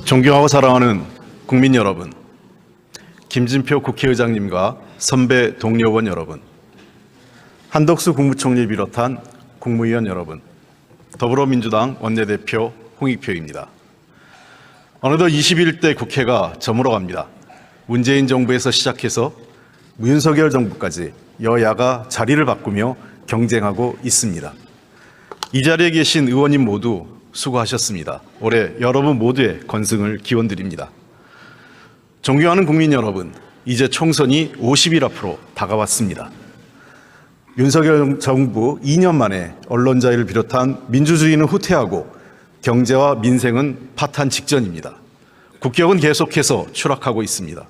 존경하고 사랑하는 국민 여러분, 김진표 국회의장님과 선배 동료원 여러분, 한덕수 국무총리 비롯한 국무위원 여러분, 더불어민주당 원내대표 홍익표입니다. 어느덧 21대 국회가 저물어갑니다. 문재인 정부에서 시작해서 윤석열 정부까지 여야가 자리를 바꾸며 경쟁하고 있습니다. 이 자리에 계신 의원님 모두 수고하셨습니다. 올해 여러분 모두의 건승을 기원드립니다. 존경하는 국민 여러분, 이제 총선이 50일 앞으로 다가왔습니다. 윤석열 정부 2년 만에 언론 자유를 비롯한 민주주의는 후퇴하고 경제와 민생은 파탄 직전입니다. 국격은 계속해서 추락하고 있습니다.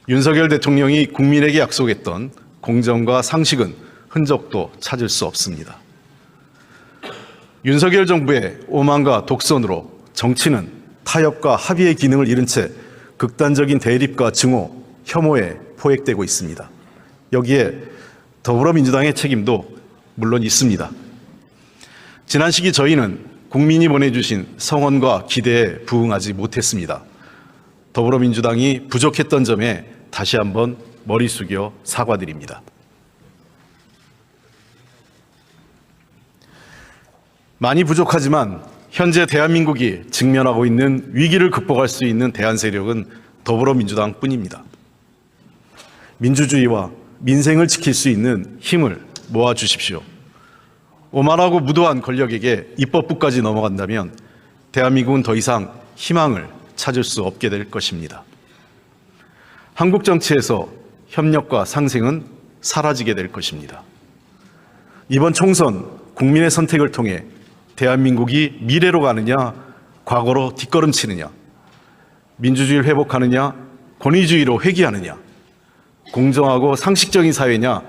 윤석열 대통령이 국민에게 약속했던 공정과 상식은 흔적도 찾을 수 없습니다. 윤석열 정부의 오만과 독선으로 정치는 타협과 합의의 기능을 잃은 채 극단적인 대립과 증오, 혐오에 포획되고 있습니다. 여기에 더불어민주당의 책임도 물론 있습니다. 지난 시기 저희는 국민이 보내주신 성원과 기대에 부응하지 못했습니다. 더불어민주당이 부족했던 점에 다시 한번 머리 숙여 사과드립니다. 많이 부족하지만 현재 대한민국이 직면하고 있는 위기를 극복할 수 있는 대안 세력은 더불어민주당뿐입니다. 민주주의와 민생을 지킬 수 있는 힘을 모아주십시오. 오만하고 무도한 권력에게 입법부까지 넘어간다면 대한민국은 더 이상 희망을 찾을 수 없게 될 것입니다. 한국 정치에서 협력과 상생은 사라지게 될 것입니다. 이번 총선 국민의 선택을 통해 대한민국이 미래로 가느냐, 과거로 뒷걸음치느냐, 민주주의를 회복하느냐, 권위주의로 회귀하느냐, 공정하고 상식적인 사회냐,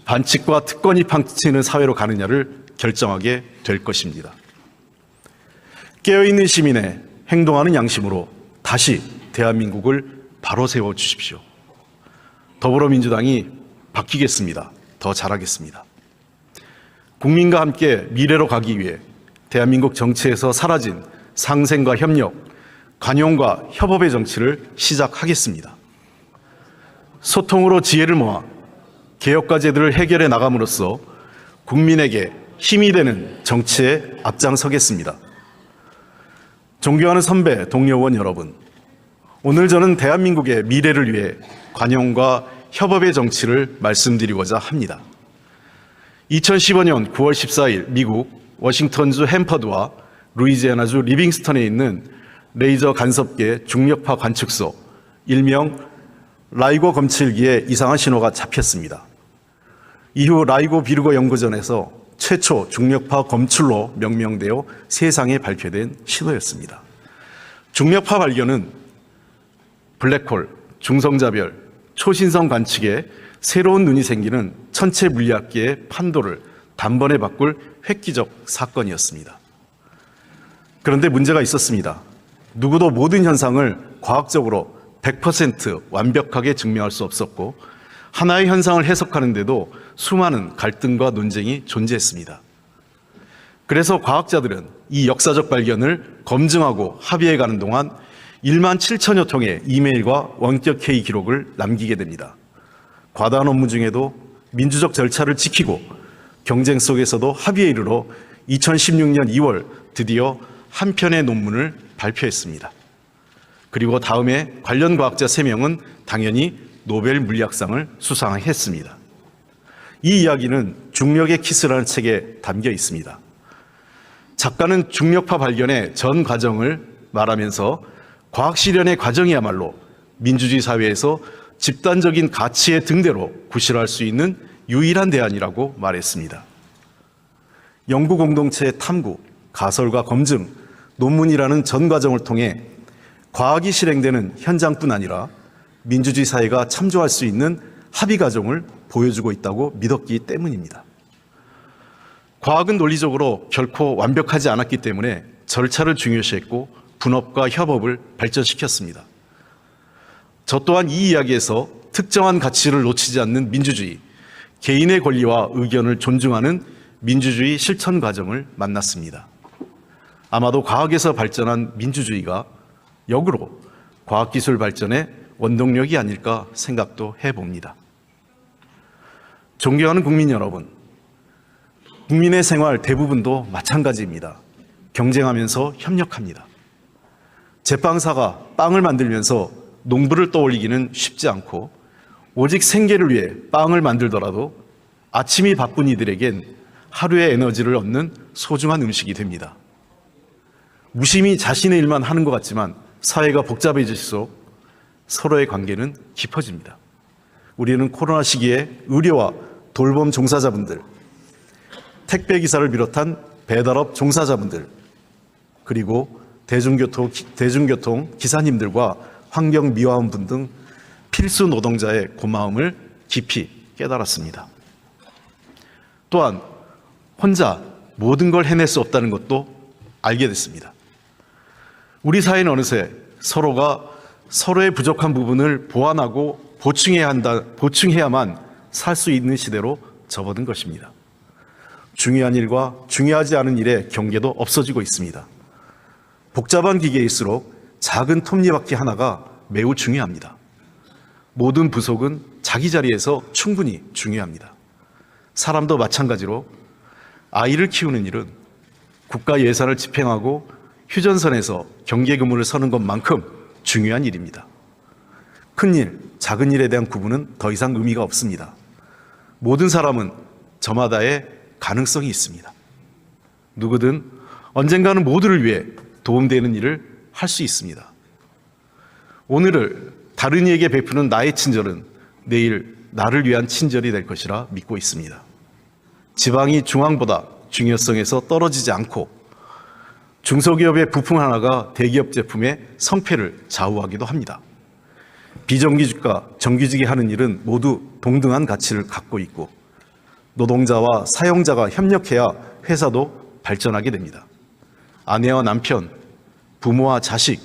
반칙과 특권이 판치는 사회로 가느냐를 결정하게 될 것입니다. 깨어있는 시민의 행동하는 양심으로 다시 대한민국을 바로 세워주십시오. 더불어민주당이 바뀌겠습니다. 더 잘하겠습니다. 국민과 함께 미래로 가기 위해 대한민국 정치에서 사라진 상생과 협력, 관용과 협업의 정치를 시작하겠습니다. 소통으로 지혜를 모아 개혁 과제들을 해결해 나감으로써 국민에게 힘이 되는 정치에 앞장서겠습니다. 존경하는 선배, 동료원 여러분, 오늘 저는 대한민국의 미래를 위해 관용과 협업의 정치를 말씀드리고자 합니다. 2015년 9월 14일 미국 워싱턴주 햄퍼드와 루이지애나주 리빙스턴에 있는 레이저 간섭계 중력파 관측소, 일명 라이고 검출기에 이상한 신호가 잡혔습니다. 이후 라이고 비르고 연구전에서 최초 중력파 검출로 명명되어 세상에 발표된 신호였습니다. 중력파 발견은 블랙홀, 중성자별, 초신성 관측에 새로운 눈이 생기는 천체 물리학계의 판도를 단번에 바꿀 획기적 사건이었습니다. 그런데 문제가 있었습니다. 누구도 모든 현상을 과학적으로 100% 완벽하게 증명할 수 없었고 하나의 현상을 해석하는데도 수많은 갈등과 논쟁이 존재했습니다. 그래서 과학자들은 이 역사적 발견을 검증하고 합의해가는 동안 1만 7천여 통의 이메일과 원격 회의 기록을 남기게 됩니다. 과다한 업무 중에도 민주적 절차를 지키고 경쟁 속에서도 합의에 이르러 2016년 2월 드디어 한 편의 논문을 발표했습니다. 그리고 다음에 관련 과학자 3명은 당연히 노벨 물리학상을 수상했습니다. 이 이야기는 중력의 키스라는 책에 담겨 있습니다. 작가는 중력파 발견의 전 과정을 말하면서 과학 실현의 과정이야말로 민주주의 사회에서 집단적인 가치의 등대로 구실할 수 있는 유일한 대안이라고 말했습니다. 연구 공동체의 탐구, 가설과 검증, 논문이라는 전 과정을 통해 과학이 실행되는 현장뿐 아니라 민주주의 사회가 참조할 수 있는 합의 과정을 보여주고 있다고 믿었기 때문입니다. 과학은 논리적으로 결코 완벽하지 않았기 때문에 절차를 중요시했고 분업과 협업을 발전시켰습니다. 저 또한 이 이야기에서 특정한 가치를 놓치지 않는 민주주의, 개인의 권리와 의견을 존중하는 민주주의 실천 과정을 만났습니다. 아마도 과학에서 발전한 민주주의가 역으로 과학기술 발전의 원동력이 아닐까 생각도 해봅니다. 존경하는 국민 여러분, 국민의 생활 대부분도 마찬가지입니다. 경쟁하면서 협력합니다. 제빵사가 빵을 만들면서 농부를 떠올리기는 쉽지 않고 오직 생계를 위해 빵을 만들더라도 아침이 바쁜 이들에겐 하루의 에너지를 얻는 소중한 음식이 됩니다. 무심히 자신의 일만 하는 것 같지만 사회가 복잡해질수록 서로의 관계는 깊어집니다. 우리는 코로나 시기에 의료와 돌봄 종사자분들, 택배기사를 비롯한 배달업 종사자분들, 그리고 대중교통 기사님들과 환경미화원분 등 필수 노동자의 고마움을 깊이 깨달았습니다. 또한 혼자 모든 걸 해낼 수 없다는 것도 알게 됐습니다. 우리 사회는 어느새 서로가 서로의 부족한 부분을 보완하고 보충해야만 살 수 있는 시대로 접어든 것입니다. 중요한 일과 중요하지 않은 일의 경계도 없어지고 있습니다. 복잡한 기계일수록 작은 톱니바퀴 하나가 매우 중요합니다. 모든 부속은 자기 자리에서 충분히 중요합니다. 사람도 마찬가지로 아이를 키우는 일은 국가 예산을 집행하고 휴전선에서 경계 근무를 서는 것만큼 중요한 일입니다. 큰 일, 작은 일에 대한 구분은 더 이상 의미가 없습니다. 모든 사람은 저마다의 가능성이 있습니다. 누구든 언젠가는 모두를 위해 도움되는 일을 할 수 있습니다. 오늘을 다른 이에게 베푸는 나의 친절은 내일 나를 위한 친절이 될 것이라 믿고 있습니다. 지방이 중앙보다 중요성에서 떨어지지 않고 중소기업의 부품 하나가 대기업 제품의 성패를 좌우하기도 합니다. 비정규직과 정규직이 하는 일은 모두 동등한 가치를 갖고 있고 노동자와 사용자가 협력해야 회사도 발전하게 됩니다. 아내와 남편, 부모와 자식,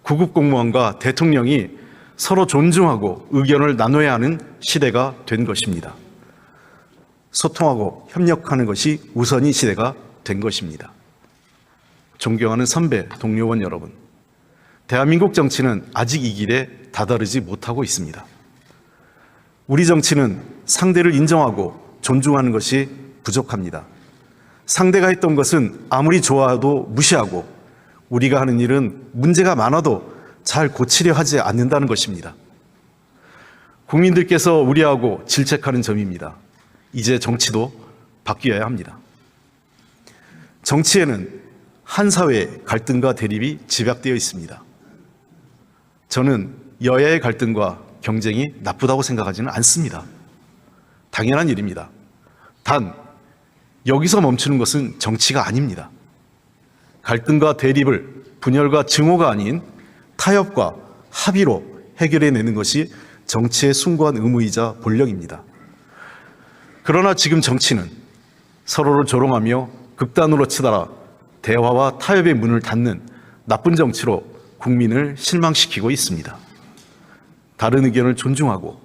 구급공무원과 대통령이 서로 존중하고 의견을 나눠야 하는 시대가 된 것입니다. 소통하고 협력하는 것이 우선인 시대가 된 것입니다. 존경하는 선배, 동료원 여러분, 대한민국 정치는 아직 이 길에 다다르지 못하고 있습니다. 우리 정치는 상대를 인정하고 존중하는 것이 부족합니다. 상대가 했던 것은 아무리 좋아도 무시하고 우리가 하는 일은 문제가 많아도 잘 고치려 하지 않는다는 것입니다. 국민들께서 우려하고 질책하는 점입니다. 이제 정치도 바뀌어야 합니다. 정치에는 한 사회의 갈등과 대립이 집약되어 있습니다. 저는 여야의 갈등과 경쟁이 나쁘다고 생각하지는 않습니다. 당연한 일입니다. 단, 여기서 멈추는 것은 정치가 아닙니다. 갈등과 대립을 분열과 증오가 아닌 타협과 합의로 해결해내는 것이 정치의 숭고한 의무이자 본령입니다. 그러나 지금 정치는 서로를 조롱하며 극단으로 치달아 대화와 타협의 문을 닫는 나쁜 정치로 국민을 실망시키고 있습니다. 다른 의견을 존중하고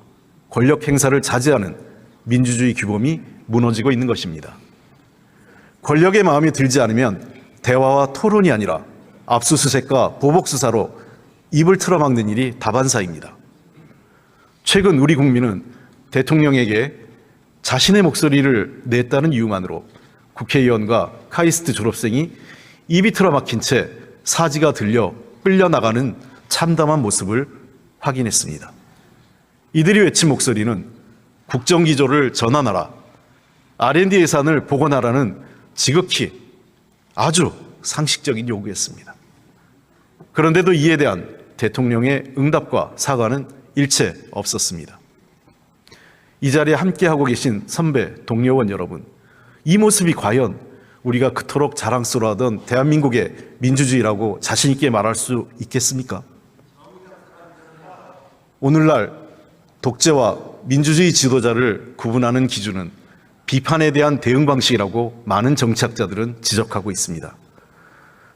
권력 행사를 자제하는 민주주의 규범이 무너지고 있는 것입니다. 권력의 마음에 들지 않으면 대화와 토론이 아니라 압수수색과 보복수사로 입을 틀어막는 일이 다반사입니다. 최근 우리 국민은 대통령에게 자신의 목소리를 냈다는 이유만으로 국회의원과 카이스트 졸업생이 입이 틀어막힌 채 사지가 들려 끌려나가는 참담한 모습을 확인했습니다. 이들이 외친 목소리는 국정기조를 전환하라, R&D 예산을 복원하라는 지극히 아주 상식적인 요구였습니다. 그런데도 이에 대한 대통령의 응답과 사과는 일체 없었습니다. 이 자리에 함께하고 계신 선배, 동료원 여러분, 이 모습이 과연 우리가 그토록 자랑스러워하던 대한민국의 민주주의라고 자신 있게 말할 수 있겠습니까? 오늘날 독재와 민주주의 지도자를 구분하는 기준은 비판에 대한 대응 방식이라고 많은 정치학자들은 지적하고 있습니다.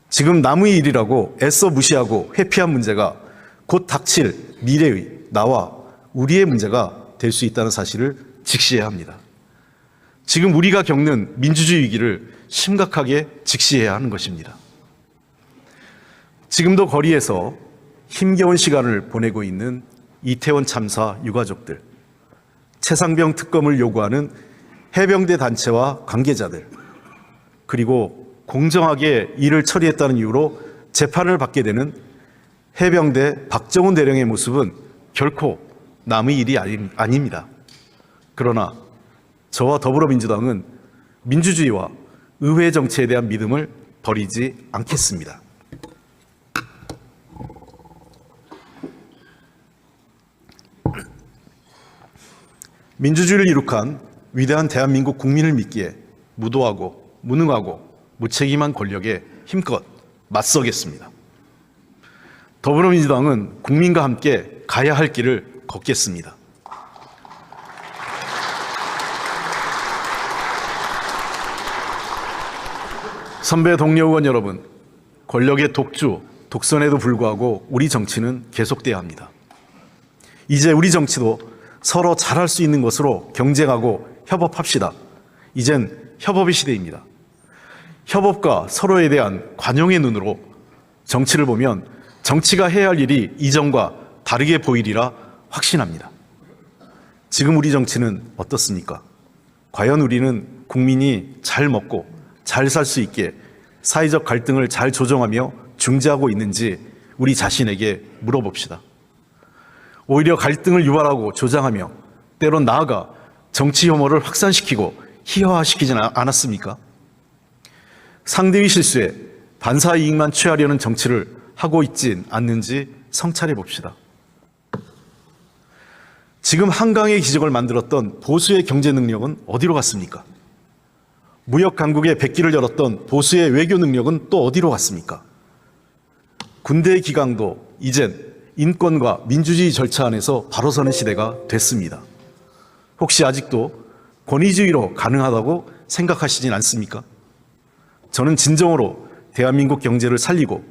지금 남의 일이라고 애써 무시하고 회피한 문제가 곧 닥칠 미래의 나와 우리의 문제가 될 수 있다는 사실을 직시해야 합니다. 지금 우리가 겪는 민주주의 위기를 심각하게 직시해야 하는 것입니다. 지금도 거리에서 힘겨운 시간을 보내고 있는 이태원 참사 유가족들, 최상병 특검을 요구하는 해병대 단체와 관계자들, 그리고 공정하게 일을 처리했다는 이유로 재판을 받게 되는 해병대 박정훈 대령의 모습은 결코 남의 일이 아닙니다. 그러나 저와 더불어민주당은 민주주의와 의회 정치에 대한 믿음을 버리지 않겠습니다. 민주주의를 이룩한 위대한 대한민국 국민을 믿기에 무도하고 무능하고 무책임한 권력에 힘껏 맞서겠습니다. 더불어민주당은 국민과 함께 가야 할 길을 걷겠습니다. 선배 동료 의원 여러분, 권력의 독주, 독선에도 불구하고 우리 정치는 계속돼야 합니다. 이제 우리 정치도 서로 잘할 수 있는 것으로 경쟁하고 협업합시다. 이젠 협업의 시대입니다. 협업과 서로에 대한 관용의 눈으로 정치를 보면 정치가 해야 할 일이 이전과 다르게 보이리라 확신합니다. 지금 우리 정치는 어떻습니까? 과연 우리는 국민이 잘 먹고 잘 살 수 있게 사회적 갈등을 잘 조정하며 중재하고 있는지 우리 자신에게 물어봅시다. 오히려 갈등을 유발하고 조장하며 때론 나아가 정치 혐오를 확산시키고 희화화시키지는 않았습니까? 상대의 실수에 반사 이익만 취하려는 정치를 하고 있진 않는지 성찰해 봅시다. 지금 한강의 기적을 만들었던 보수의 경제 능력은 어디로 갔습니까? 무역 강국의 백기를 열었던 보수의 외교 능력은 또 어디로 갔습니까? 군대의 기강도 이젠 인권과 민주주의 절차 안에서 바로 서는 시대가 됐습니다. 혹시 아직도 권위주의로 가능하다고 생각하시진 않습니까? 저는 진정으로 대한민국 경제를 살리고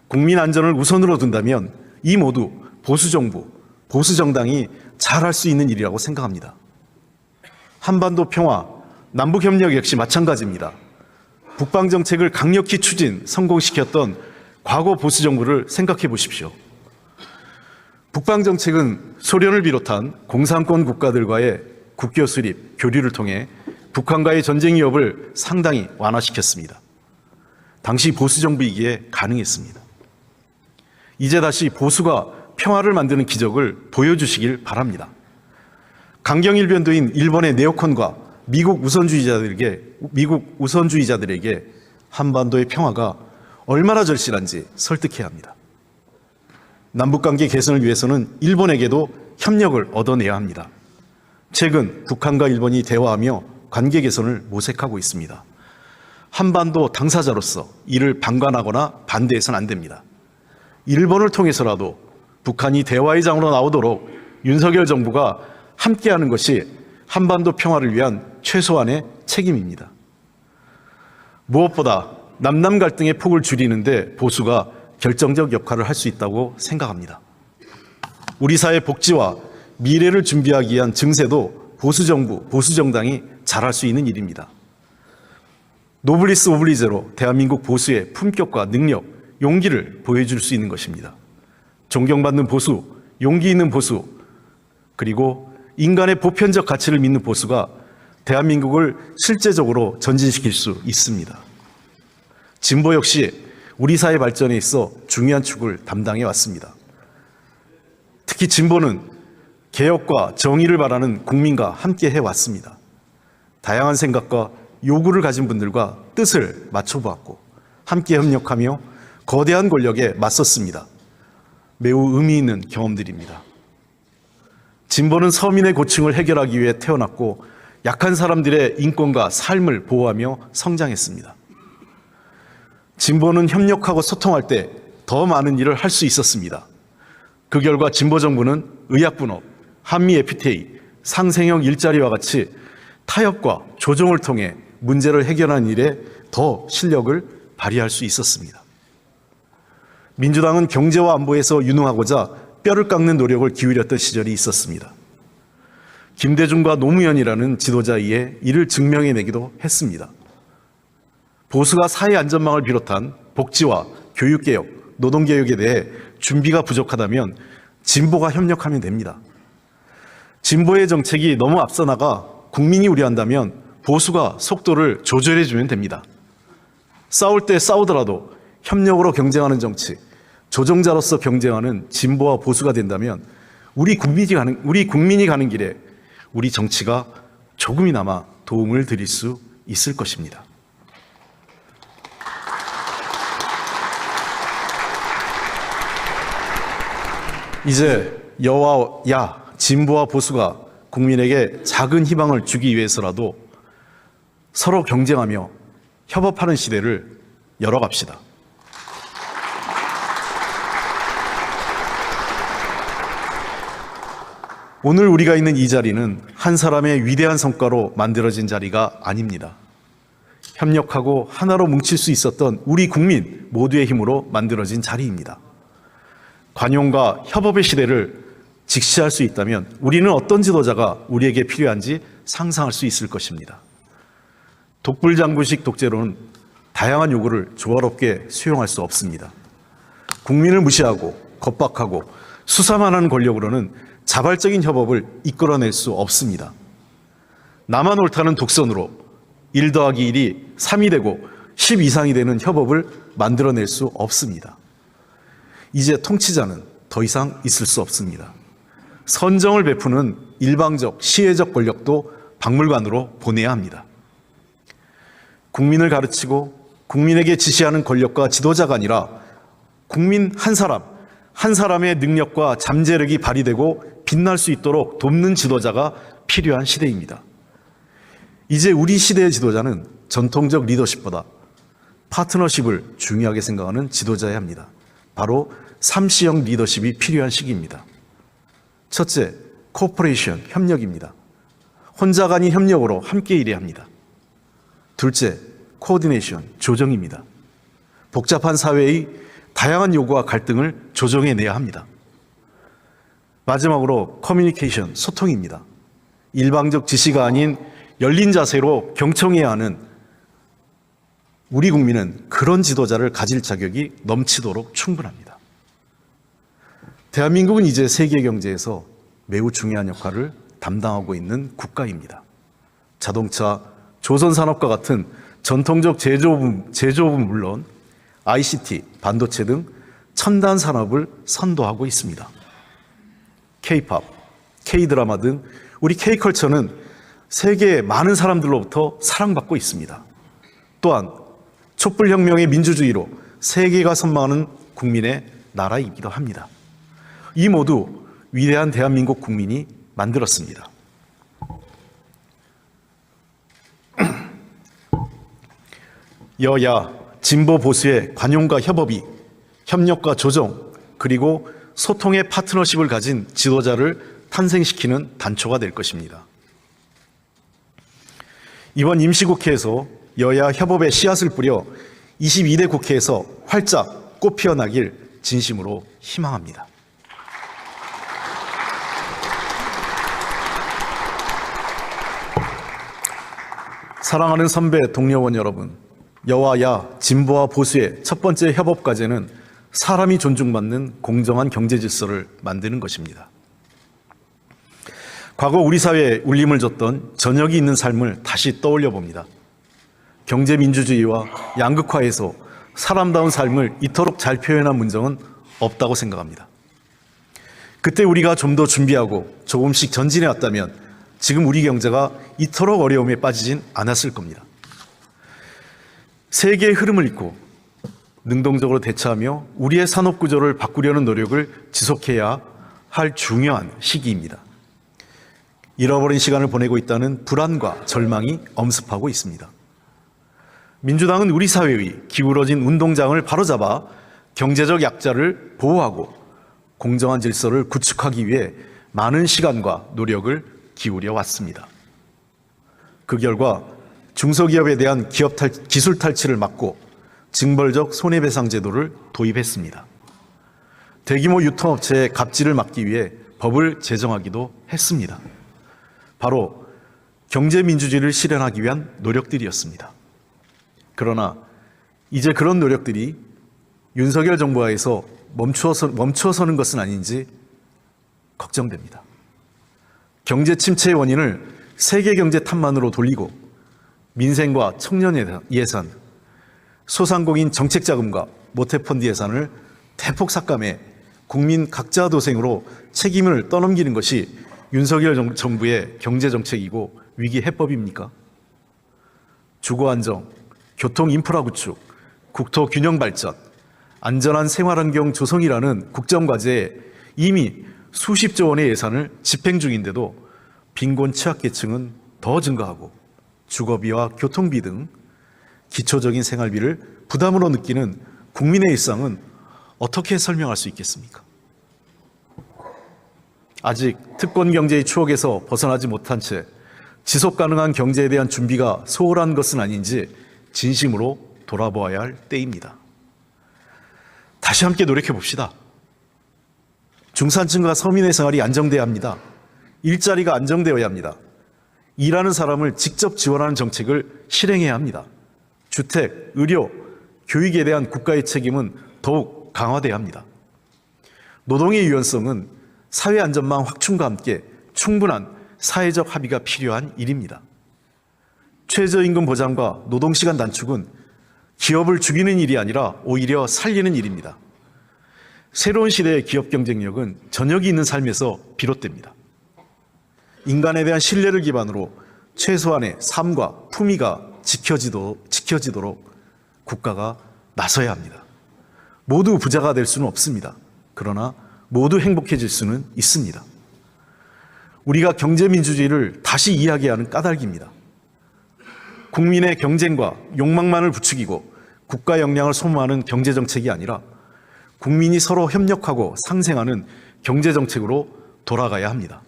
국민 안전을 우선으로 둔다면 이 모두 보수정부, 보수정당이 잘할 수 있는 일이라고 생각합니다. 한반도 평화, 남북협력 역시 마찬가지입니다. 북방정책을 강력히 성공시켰던 과거 보수정부를 생각해 보십시오. 북방정책은 소련을 비롯한 공산권 국가들과의 국교 수립, 교류를 통해 북한과의 전쟁 위협을 상당히 완화시켰습니다. 당시 보수정부이기에 가능했습니다. 이제 다시 보수가 평화를 만드는 기적을 보여주시길 바랍니다. 강경일변도인 일본의 네오콘과 미국 우선주의자들에게 한반도의 평화가 얼마나 절실한지 설득해야 합니다. 남북관계 개선을 위해서는 일본에게도 협력을 얻어내야 합니다. 최근 북한과 일본이 대화하며 관계 개선을 모색하고 있습니다. 한반도 당사자로서 이를 방관하거나 반대해서는 안 됩니다. 일본을 통해서라도 북한이 대화의 장으로 나오도록 윤석열 정부가 함께하는 것이 한반도 평화를 위한 최소한의 책임입니다. 무엇보다 남남 갈등의 폭을 줄이는데 보수가 결정적 역할을 할 수 있다고 생각합니다. 우리 사회 복지와 미래를 준비하기 위한 증세도 보수정부, 보수정당이 잘할 수 있는 일입니다. 노블리스 오블리제로 대한민국 보수의 품격과 능력, 용기를 보여줄 수 있는 것입니다. 존경받는 보수, 용기 있는 보수, 그리고 인간의 보편적 가치를 믿는 보수가 대한민국을 실제적으로 전진시킬 수 있습니다. 진보 역시 우리 사회 발전에 있어 중요한 축을 담당해 왔습니다. 특히 진보는 개혁과 정의를 바라는 국민과 함께 해왔습니다. 다양한 생각과 요구를 가진 분들과 뜻을 맞춰보았고 함께 협력하며 거대한 권력에 맞섰습니다. 매우 의미 있는 경험들입니다. 진보는 서민의 고충을 해결하기 위해 태어났고 약한 사람들의 인권과 삶을 보호하며 성장했습니다. 진보는 협력하고 소통할 때 더 많은 일을 할 수 있었습니다. 그 결과 진보 정부는 의약분업, 한미 FTA, 상생형 일자리와 같이 타협과 조정을 통해 문제를 해결하는 일에 더 실력을 발휘할 수 있었습니다. 민주당은 경제와 안보에서 유능하고자 뼈를 깎는 노력을 기울였던 시절이 있었습니다. 김대중과 노무현이라는 지도자 위에 이를 증명해내기도 했습니다. 보수가 사회 안전망을 비롯한 복지와 교육개혁, 노동개혁에 대해 준비가 부족하다면 진보가 협력하면 됩니다. 진보의 정책이 너무 앞서 나가 국민이 우려한다면 보수가 속도를 조절해주면 됩니다. 싸울 때 싸우더라도 협력으로 경쟁하는 정치, 조정자로서 경쟁하는 진보와 보수가 된다면 우리 국민이 가는 길에 우리 정치가 조금이나마 도움을 드릴 수 있을 것입니다. 이제 여와 야, 진보와 보수가 국민에게 작은 희망을 주기 위해서라도 서로 경쟁하며 협업하는 시대를 열어갑시다. 오늘 우리가 있는 이 자리는 한 사람의 위대한 성과로 만들어진 자리가 아닙니다. 협력하고 하나로 뭉칠 수 있었던 우리 국민 모두의 힘으로 만들어진 자리입니다. 관용과 협업의 시대를 직시할 수 있다면 우리는 어떤 지도자가 우리에게 필요한지 상상할 수 있을 것입니다. 독불장군식 독재로는 다양한 요구를 조화롭게 수용할 수 없습니다. 국민을 무시하고 겁박하고 수사만 하는 권력으로는 자발적인 협업을 이끌어낼 수 없습니다. 나만 옳다는 독선으로 1 더하기 1이 3이 되고 10 이상이 되는 협업을 만들어낼 수 없습니다. 이제 통치자는 더 이상 있을 수 없습니다. 선정을 베푸는 일방적, 시혜적 권력도 박물관으로 보내야 합니다. 국민을 가르치고 국민에게 지시하는 권력과 지도자가 아니라 국민 한 사람의 능력과 잠재력이 발휘되고 빛날 수 있도록 돕는 지도자가 필요한 시대입니다. 이제 우리 시대의 지도자는 전통적 리더십보다 파트너십을 중요하게 생각하는 지도자여야 합니다. 바로 3C형 리더십이 필요한 시기입니다. 첫째, 코퍼레이션, 협력입니다. 혼자가 아닌 협력으로 함께 일해야 합니다. 둘째, 코오디네이션, 조정입니다. 복잡한 사회의 다양한 요구와 갈등을 조정해내야 합니다. 마지막으로 커뮤니케이션, 소통입니다. 일방적 지시가 아닌 열린 자세로 경청해야 하는 우리 국민은 그런 지도자를 가질 자격이 넘치도록 충분합니다. 대한민국은 이제 세계 경제에서 매우 중요한 역할을 담당하고 있는 국가입니다. 자동차, 조선산업과 같은 전통적 제조업은 물론 ICT, 반도체 등 첨단 산업을 선도하고 있습니다. K-팝, K-드라마 등 우리 K-컬처는 세계의 많은 사람들로부터 사랑받고 있습니다. 또한 촛불혁명의 민주주의로 세계가 선망하는 국민의 나라이기도 합니다. 이 모두 위대한 대한민국 국민이 만들었습니다. 여야, 진보 보수의 관용과 협업이 협력과 조정 그리고 소통의 파트너십을 가진 지도자를 탄생시키는 단초가 될 것입니다. 이번 임시국회에서 여야 협업의 씨앗을 뿌려 22대 국회에서 활짝 꽃 피어나길 진심으로 희망합니다. 사랑하는 선배 동료원 여러분, 여와 야, 진보와 보수의 첫 번째 협업 과제는 사람이 존중받는 공정한 경제 질서를 만드는 것입니다. 과거 우리 사회에 울림을 줬던 저녁이 있는 삶을 다시 떠올려 봅니다. 경제민주주의와 양극화에서 사람다운 삶을 이토록 잘 표현한 문정은 없다고 생각합니다. 그때 우리가 좀 더 준비하고 조금씩 전진해 왔다면 지금 우리 경제가 이토록 어려움에 빠지진 않았을 겁니다. 세계의 흐름을 잇고 능동적으로 대처하며 우리의 산업 구조를 바꾸려는 노력을 지속해야 할 중요한 시기입니다. 잃어버린 시간을 보내고 있다는 불안과 절망이 엄습하고 있습니다. 민주당은 우리 사회의 기울어진 운동장을 바로잡아 경제적 약자를 보호하고 공정한 질서를 구축하기 위해 많은 시간과 노력을 기울여 왔습니다. 그 결과 중소기업에 대한 기술 탈취를 막고 징벌적 손해배상 제도를 도입했습니다. 대규모 유통업체의 갑질을 막기 위해 법을 제정하기도 했습니다. 바로 경제민주주의를 실현하기 위한 노력들이었습니다. 그러나 이제 그런 노력들이 윤석열 정부하에서 멈추어서는 것은 아닌지 걱정됩니다. 경제 침체의 원인을 세계 경제 탓만으로 돌리고 민생과 청년 예산, 소상공인 정책 자금과 모태펀드 예산을 대폭 삭감해 국민 각자 도생으로 책임을 떠넘기는 것이 윤석열 정부의 경제 정책이고 위기 해법입니까? 주거 안정, 교통 인프라 구축, 국토 균형 발전, 안전한 생활환경 조성이라는 국정과제에 이미 수십조 원의 예산을 집행 중인데도 빈곤 취약계층은 더 증가하고 주거비와 교통비 등 기초적인 생활비를 부담으로 느끼는 국민의 일상은 어떻게 설명할 수 있겠습니까? 아직 특권 경제의 추억에서 벗어나지 못한 채 지속 가능한 경제에 대한 준비가 소홀한 것은 아닌지 진심으로 돌아보아야 할 때입니다. 다시 함께 노력해 봅시다. 중산층과 서민의 생활이 안정돼야 합니다. 일자리가 안정되어야 합니다. 일하는 사람을 직접 지원하는 정책을 실행해야 합니다. 주택, 의료, 교육에 대한 국가의 책임은 더욱 강화돼야 합니다. 노동의 유연성은 사회 안전망 확충과 함께 충분한 사회적 합의가 필요한 일입니다. 최저임금 보장과 노동시간 단축은 기업을 죽이는 일이 아니라 오히려 살리는 일입니다. 새로운 시대의 기업 경쟁력은 저녁이 있는 삶에서 비롯됩니다. 인간에 대한 신뢰를 기반으로 최소한의 삶과 품위가 지켜지도록 국가가 나서야 합니다. 모두 부자가 될 수는 없습니다. 그러나 모두 행복해질 수는 있습니다. 우리가 경제민주주의를 다시 이야기하는 까닭입니다. 국민의 경쟁과 욕망만을 부추기고 국가 역량을 소모하는 경제정책이 아니라 국민이 서로 협력하고 상생하는 경제정책으로 돌아가야 합니다.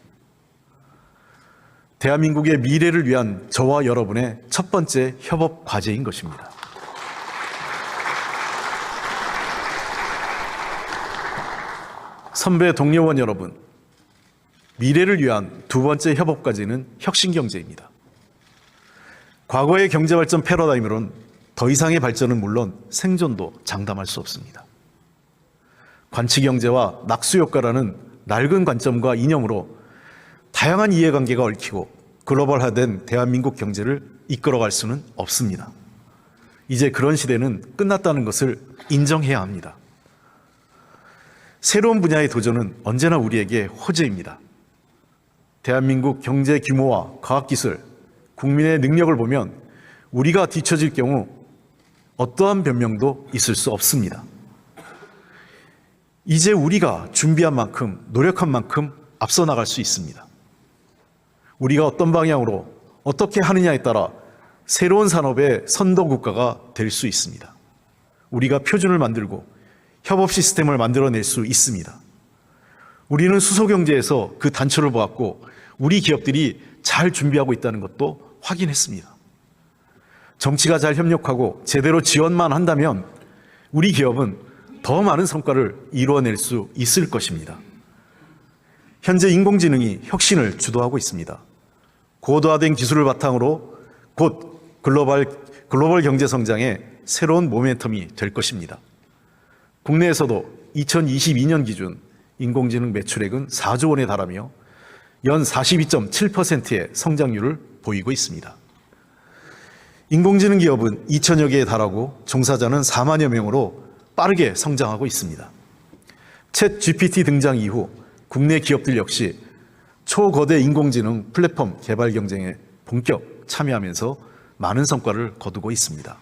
대한민국의 미래를 위한 저와 여러분의 첫 번째 협업 과제인 것입니다. 선배 동료원 여러분, 미래를 위한 두 번째 협업 과제는 혁신경제입니다. 과거의 경제발전 패러다임으론 더 이상의 발전은 물론 생존도 장담할 수 없습니다. 관치경제와 낙수효과라는 낡은 관점과 이념으로 다양한 이해관계가 얽히고 글로벌화된 대한민국 경제를 이끌어갈 수는 없습니다. 이제 그런 시대는 끝났다는 것을 인정해야 합니다. 새로운 분야의 도전은 언제나 우리에게 호재입니다. 대한민국 경제 규모와 과학기술, 국민의 능력을 보면 우리가 뒤처질 경우 어떠한 변명도 있을 수 없습니다. 이제 우리가 준비한 만큼, 노력한 만큼 앞서 나갈 수 있습니다. 우리가 어떤 방향으로 어떻게 하느냐에 따라 새로운 산업의 선도 국가가 될 수 있습니다. 우리가 표준을 만들고 협업 시스템을 만들어낼 수 있습니다. 우리는 수소경제에서 그 단초를 보았고 우리 기업들이 잘 준비하고 있다는 것도 확인했습니다. 정치가 잘 협력하고 제대로 지원만 한다면 우리 기업은 더 많은 성과를 이루어낼 수 있을 것입니다. 현재 인공지능이 혁신을 주도하고 있습니다. 고도화된 기술을 바탕으로 곧 글로벌 경제 성장의 새로운 모멘텀이 될 것입니다. 국내에서도 2022년 기준 인공지능 매출액은 4조 원에 달하며 연 42.7%의 성장률을 보이고 있습니다. 인공지능 기업은 2천여 개에 달하고 종사자는 4만여 명으로 빠르게 성장하고 있습니다. 챗 GPT 등장 이후 국내 기업들 역시 초거대 인공지능 플랫폼 개발 경쟁에 본격 참여하면서 많은 성과를 거두고 있습니다.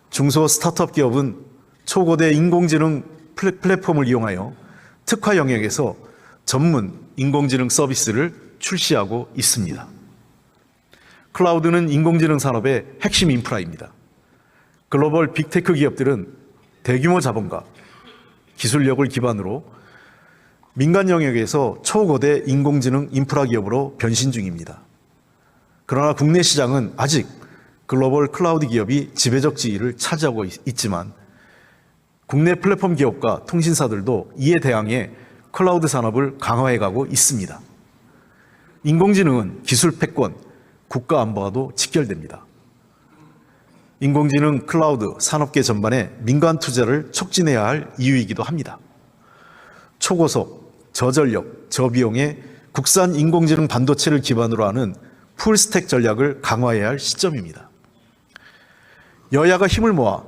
중소 스타트업 기업은 초거대 인공지능 플랫폼을 이용하여 특화 영역에서 전문 인공지능 서비스를 출시하고 있습니다. 클라우드는 인공지능 산업의 핵심 인프라입니다. 글로벌 빅테크 기업들은 대규모 자본과 기술력을 기반으로 민간 영역에서 초거대 인공지능 인프라 기업으로 변신 중입니다. 그러나 국내 시장은 아직 글로벌 클라우드 기업이 지배적 지위를 차지하고 있지만 국내 플랫폼 기업과 통신사들도 이에 대항해 클라우드 산업을 강화해가고 있습니다. 인공지능은 기술 패권, 국가 안보와도 직결됩니다. 인공지능, 클라우드, 산업계 전반에 민간 투자를 촉진해야 할 이유이기도 합니다. 초고속, 저전력, 저비용의 국산 인공지능 반도체를 기반으로 하는 풀스택 전략을 강화해야 할 시점입니다. 여야가 힘을 모아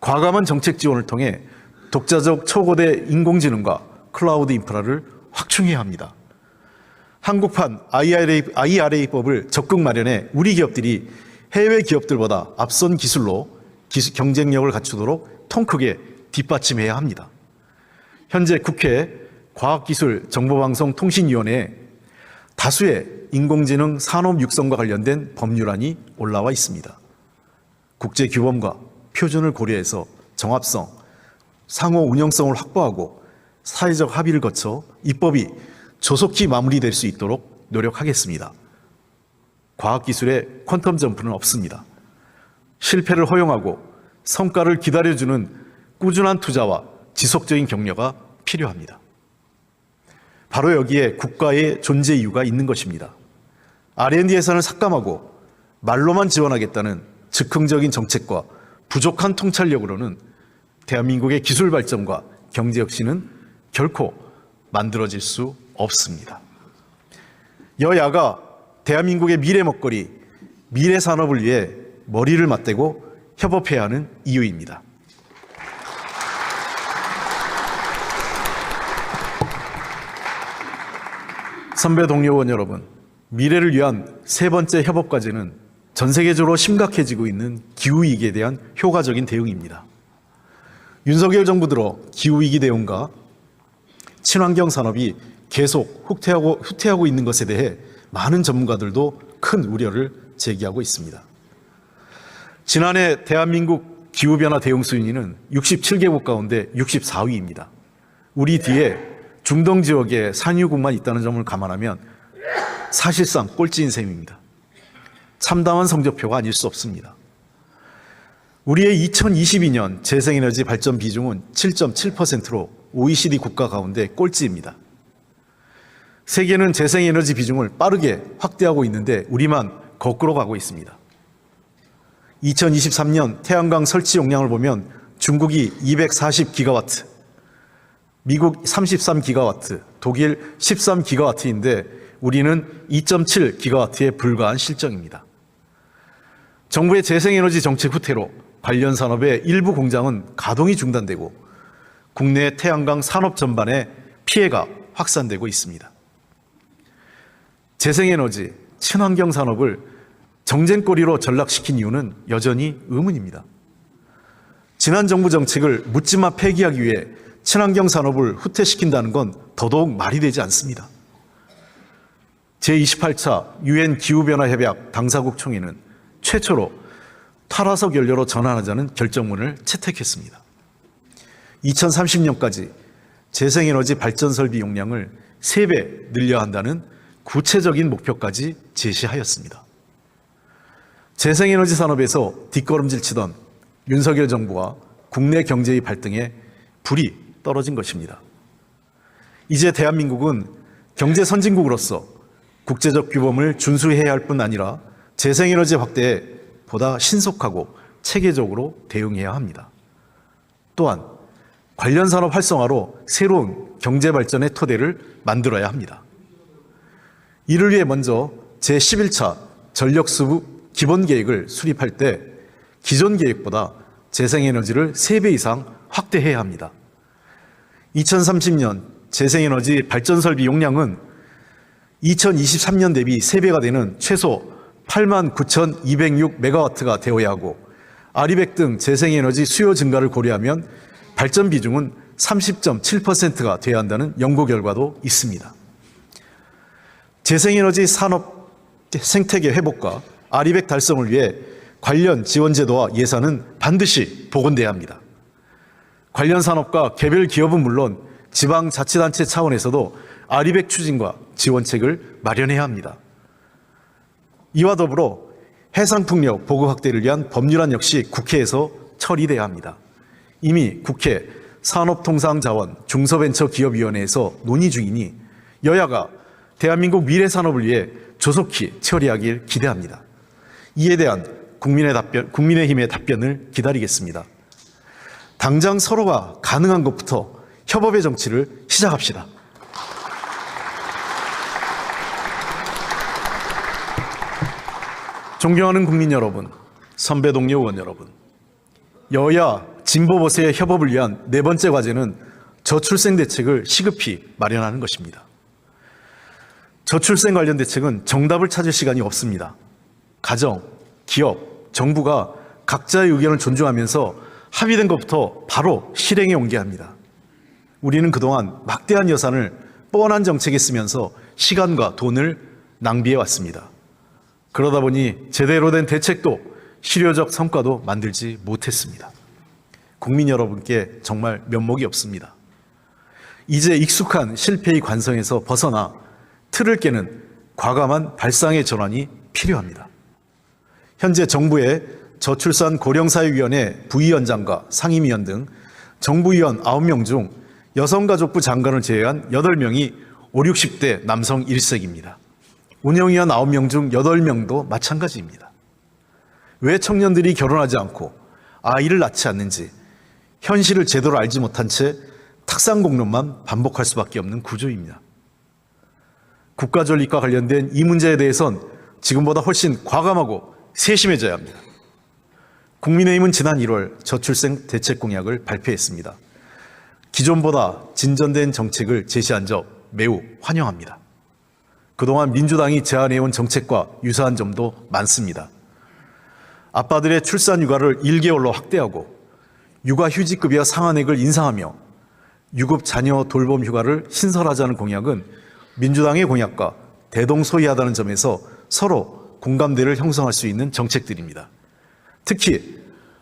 과감한 정책 지원을 통해 독자적 초고대 인공지능과 클라우드 인프라를 확충해야 합니다. 한국판 IRA법을 적극 마련해 우리 기업들이 해외 기업들보다 앞선 기술로 경쟁력을 갖추도록 통 크게 뒷받침해야 합니다. 현재 국회 과학기술정보방송통신위원회에 다수의 인공지능 산업 육성과 관련된 법률안이 올라와 있습니다. 국제규범과 표준을 고려해서 정합성, 상호 운영성을 확보하고 사회적 합의를 거쳐 입법이 조속히 마무리될 수 있도록 노력하겠습니다. 과학기술의 퀀텀 점프는 없습니다. 실패를 허용하고 성과를 기다려주는 꾸준한 투자와 지속적인 격려가 필요합니다. 바로 여기에 국가의 존재 이유가 있는 것입니다. R&D 예산을 삭감하고 말로만 지원하겠다는 즉흥적인 정책과 부족한 통찰력으로는 대한민국의 기술 발전과 경제 혁신은 결코 만들어질 수 없습니다. 여야가 대한민국의 미래 먹거리, 미래 산업을 위해 머리를 맞대고 협업해야 하는 이유입니다. 선배 동료 의원 여러분, 미래를 위한 세 번째 협업 과제는 전 세계적으로 심각해지고 있는 기후위기에 대한 효과적인 대응입니다. 윤석열 정부 들어 기후위기 대응과 친환경 산업이 계속 후퇴하고 있는 것에 대해 많은 전문가들도 큰 우려를 제기하고 있습니다. 지난해 대한민국 기후변화 대응 순위는 67개국 가운데 64위입니다. 우리 뒤에 중동 지역의 산유국만 있다는 점을 감안하면 사실상 꼴찌인 셈입니다. 참담한 성적표가 아닐 수 없습니다. 우리의 2022년 재생에너지 발전 비중은 7.7%로 OECD 국가 가운데 꼴찌입니다. 세계는 재생에너지 비중을 빠르게 확대하고 있는데 우리만 거꾸로 가고 있습니다. 2023년 태양광 설치 용량을 보면 중국이 240기가와트, 미국 33기가와트, 독일 13기가와트인데 우리는 2.7기가와트에 불과한 실정입니다. 정부의 재생에너지 정책 후퇴로 관련 산업의 일부 공장은 가동이 중단되고 국내 태양광 산업 전반에 피해가 확산되고 있습니다. 재생에너지, 친환경 산업을 정쟁거리로 전락시킨 이유는 여전히 의문입니다. 지난 정부 정책을 묻지마 폐기하기 위해 친환경 산업을 후퇴시킨다는 건 더더욱 말이 되지 않습니다. 제28차 UN 기후변화협약 당사국 총회는 최초로 탈화석 연료로 전환하자는 결정문을 채택했습니다. 2030년까지 재생에너지 발전 설비 용량을 3배 늘려야 한다는 구체적인 목표까지 제시하였습니다. 재생에너지 산업에서 뒷걸음질 치던 윤석열 정부와 국내 경제의 발등에 불이 떨어진 것입니다. 이제 대한민국은 경제 선진국으로서 국제적 규범을 준수해야 할 뿐 아니라 재생에너지 확대에 보다 신속하고 체계적으로 대응해야 합니다. 또한 관련 산업 활성화로 새로운 경제 발전의 토대를 만들어야 합니다. 이를 위해 먼저 제11차 전력수급 기본계획을 수립할 때 기존 계획보다 재생에너지를 3배 이상 확대해야 합니다. 2030년 재생에너지 발전설비 용량은 2023년 대비 3배가 되는 최소 89,206메가와트가 되어야 하고 아리백 등 재생에너지 수요 증가를 고려하면 발전 비중은 30.7%가 되어야 한다는 연구 결과도 있습니다. 재생에너지 산업 생태계 회복과 아리백 달성을 위해 관련 지원 제도와 예산은 반드시 복원돼야 합니다. 관련 산업과 개별 기업은 물론 지방자치단체 차원에서도 아리백 추진과 지원책을 마련해야 합니다. 이와 더불어 해상풍력 보급 확대를 위한 법률안 역시 국회에서 처리돼야 합니다. 이미 국회 산업통상자원 중소벤처기업위원회에서 논의 중이니 여야가 대한민국 미래산업을 위해 조속히 처리하길 기대합니다. 이에 대한 국민의힘의 답변을 기다리겠습니다. 당장 서로가 가능한 것부터 협업의 정치를 시작합시다. 존경하는 국민 여러분, 선배 동료 의원 여러분, 여야 진보 보수의 협업을 위한 네 번째 과제는 저출생 대책을 시급히 마련하는 것입니다. 저출생 관련 대책은 정답을 찾을 시간이 없습니다. 가정, 기업, 정부가 각자의 의견을 존중하면서 합의된 것부터 바로 실행에 옮겨야 합니다. 우리는 그동안 막대한 예산을 뻔한 정책에 쓰면서 시간과 돈을 낭비해 왔습니다. 그러다 보니 제대로 된 대책도 실효적 성과도 만들지 못했습니다. 국민 여러분께 정말 면목이 없습니다. 이제 익숙한 실패의 관성에서 벗어나 틀을 깨는 과감한 발상의 전환이 필요합니다. 현재 정부의 저출산 고령사회위원회 부위원장과 상임위원 등 정부위원 9명 중 여성가족부 장관을 제외한 8명이 5, 60대 남성 1세입니다. 운영위원 9명 중 8명도 마찬가지입니다. 왜 청년들이 결혼하지 않고 아이를 낳지 않는지 현실을 제대로 알지 못한 채 탁상공론만 반복할 수밖에 없는 구조입니다. 국가전립과 관련된 이 문제에 대해선 지금보다 훨씬 과감하고 세심해져야 합니다. 국민의힘은 지난 1월 저출생 대책 공약을 발표했습니다. 기존보다 진전된 정책을 제시한 점 매우 환영합니다. 그동안 민주당이 제안해온 정책과 유사한 점도 많습니다. 아빠들의 출산 휴가를 1개월로 확대하고 육아휴직급여 상한액을 인상하며 유급 자녀 돌봄 휴가를 신설하자는 공약은 민주당의 공약과 대동소이하다는 점에서 서로 공감대를 형성할 수 있는 정책들입니다. 특히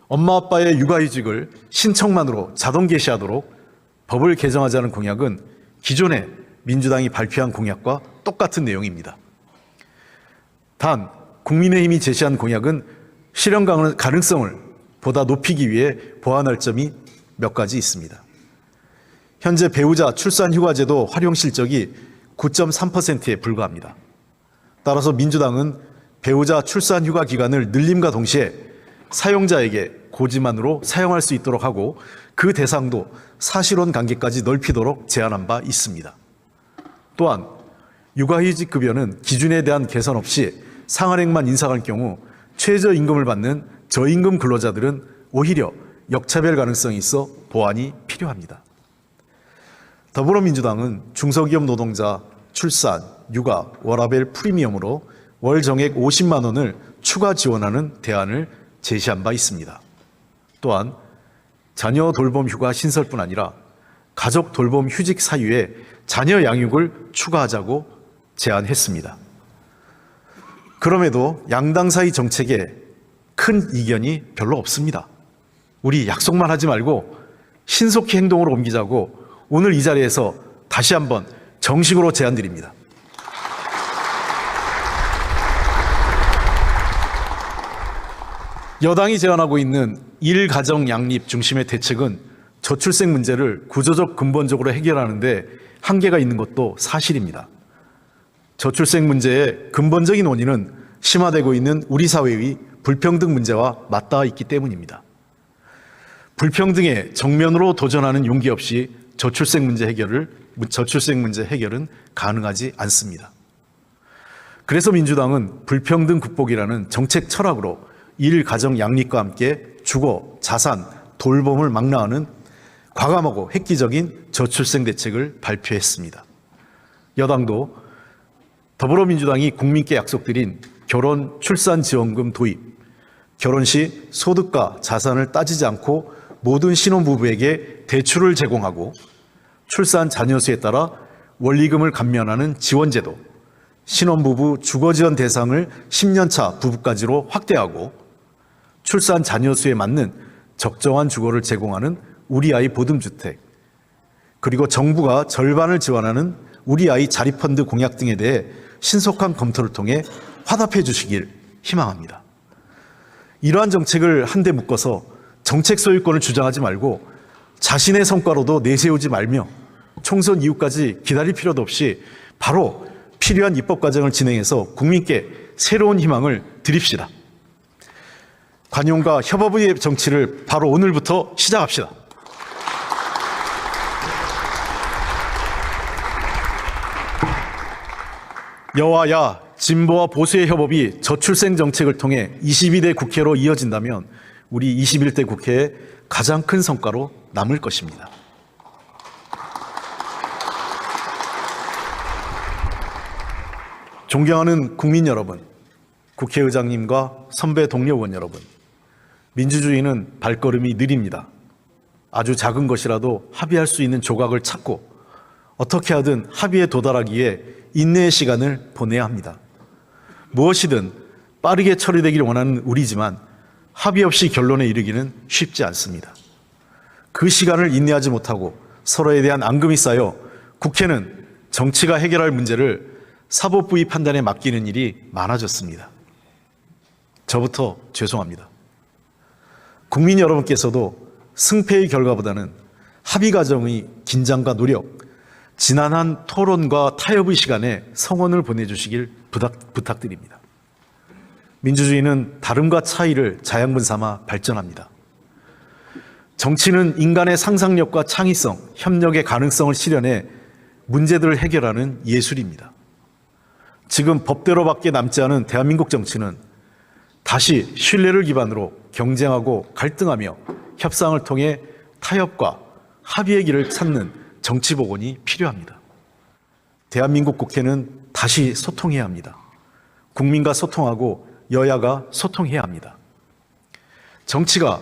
엄마 아빠의 육아휴직을 신청만으로 자동 개시하도록 법을 개정하자는 공약은 기존에 민주당이 발표한 공약과 똑같은 내용입니다. 단 국민의힘이 제시한 공약은 실현 가능성을 보다 높이기 위해 보완할 점이 몇 가지 있습니다. 현재 배우자 출산휴가제도 활용 실적이 9.3%에 불과합니다. 따라서 민주당은 배우자 출산휴가 기간을 늘림과 동시에 사용자에게 고지만으로 사용할 수 있도록 하고 그 대상도 사실혼 관계까지 넓히도록 제안한 바 있습니다. 또한 육아휴직 급여는 기준에 대한 개선 없이 상한액만 인상할 경우 최저임금을 받는 저임금 근로자들은 오히려 역차별 가능성이 있어 보완이 필요합니다. 더불어민주당은 중소기업 노동자 출산, 육아, 워라밸 프리미엄으로 월 정액 50만 원을 추가 지원하는 대안을 제시한 바 있습니다. 또한 자녀 돌봄 휴가 신설뿐 아니라 가족 돌봄 휴직 사유에 자녀 양육을 추가하자고 제안했습니다. 그럼에도 양당 사이 정책에 큰 이견이 별로 없습니다. 우리 약속만 하지 말고 신속히 행동으로 옮기자고 오늘 이 자리에서 다시 한번 정식으로 제안드립니다. 여당이 제안하고 있는 일가정 양립 중심의 대책은 저출생 문제를 구조적 근본적으로 해결하는 데 한계가 있는 것도 사실입니다. 저출생 문제의 근본적인 원인은 심화되고 있는 우리 사회의 불평등 문제와 맞닿아 있기 때문입니다. 불평등에 정면으로 도전하는 용기 없이 저출생 문제 해결은 가능하지 않습니다. 그래서 민주당은 불평등 극복이라는 정책 철학으로 일가정 양립과 함께 주거, 자산, 돌봄을 망라하는 과감하고 획기적인 저출생 대책을 발표했습니다. 여당도 더불어민주당이 국민께 약속드린 결혼 출산 지원금 도입, 결혼 시 소득과 자산을 따지지 않고 모든 신혼부부에게 대출을 제공하고 출산 자녀 수에 따라 원리금을 감면하는 지원제도, 신혼부부 주거지원 대상을 10년차 부부까지로 확대하고 출산 자녀 수에 맞는 적정한 주거를 제공하는 우리 아이 보듬주택, 그리고 정부가 절반을 지원하는 우리 아이 자립펀드 공약 등에 대해 신속한 검토를 통해 화답해 주시길 희망합니다. 이러한 정책을 한데 묶어서 정책 소유권을 주장하지 말고 자신의 성과로도 내세우지 말며 총선 이후까지 기다릴 필요도 없이 바로 필요한 입법 과정을 진행해서 국민께 새로운 희망을 드립시다. 관용과 협업의 정치를 바로 오늘부터 시작합시다. 여와야 진보와 보수의 협업이 저출생 정책을 통해 22대 국회로 이어진다면 우리 21대 국회의 가장 큰 성과로 남을 것입니다. 존경하는 국민 여러분, 국회의장님과 선배 동료 의원 여러분, 민주주의는 발걸음이 느립니다. 아주 작은 것이라도 합의할 수 있는 조각을 찾고 어떻게 하든 합의에 도달하기 위해 인내의 시간을 보내야 합니다. 무엇이든 빠르게 처리되기를 원하는 우리지만 합의 없이 결론에 이르기는 쉽지 않습니다. 그 시간을 인내하지 못하고 서로에 대한 앙금이 쌓여 국회는 정치가 해결할 문제를 사법부의 판단에 맡기는 일이 많아졌습니다. 저부터 죄송합니다. 국민 여러분께서도 승패의 결과보다는 합의 과정의 긴장과 노력, 지난한 토론과 타협의 시간에 성원을 보내주시길 부탁드립니다. 민주주의는 다름과 차이를 자양분 삼아 발전합니다. 정치는 인간의 상상력과 창의성, 협력의 가능성을 실현해 문제들을 해결하는 예술입니다. 지금 법대로밖에 남지 않은 대한민국 정치는 다시 신뢰를 기반으로 경쟁하고 갈등하며 협상을 통해 타협과 합의의 길을 찾는 정치 복원이 필요합니다. 대한민국 국회는 다시 소통해야 합니다. 국민과 소통하고 여야가 소통해야 합니다. 정치가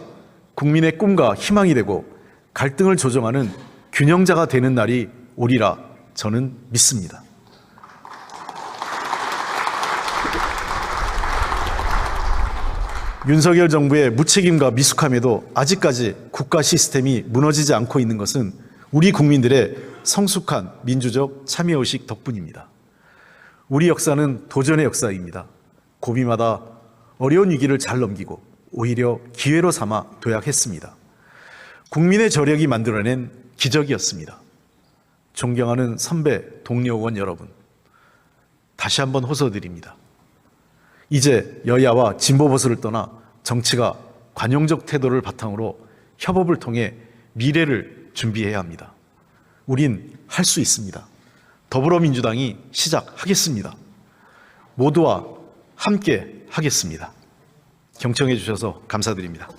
국민의 꿈과 희망이 되고 갈등을 조정하는 균형자가 되는 날이 오리라 저는 믿습니다. 윤석열 정부의 무책임과 미숙함에도 아직까지 국가 시스템이 무너지지 않고 있는 것은 우리 국민들의 성숙한 민주적 참여의식 덕분입니다. 우리 역사는 도전의 역사입니다. 고비마다 어려운 위기를 잘 넘기고 오히려 기회로 삼아 도약했습니다. 국민의 저력이 만들어낸 기적이었습니다. 존경하는 선배 동료 의원 여러분, 다시 한번 호소드립니다. 이제 여야와 진보 보수를 떠나 정치가 관용적 태도를 바탕으로 협업을 통해 미래를 준비해야 합니다. 우린 할 수 있습니다. 더불어민주당이 시작하겠습니다. 모두와 함께 하겠습니다. 경청해 주셔서 감사드립니다.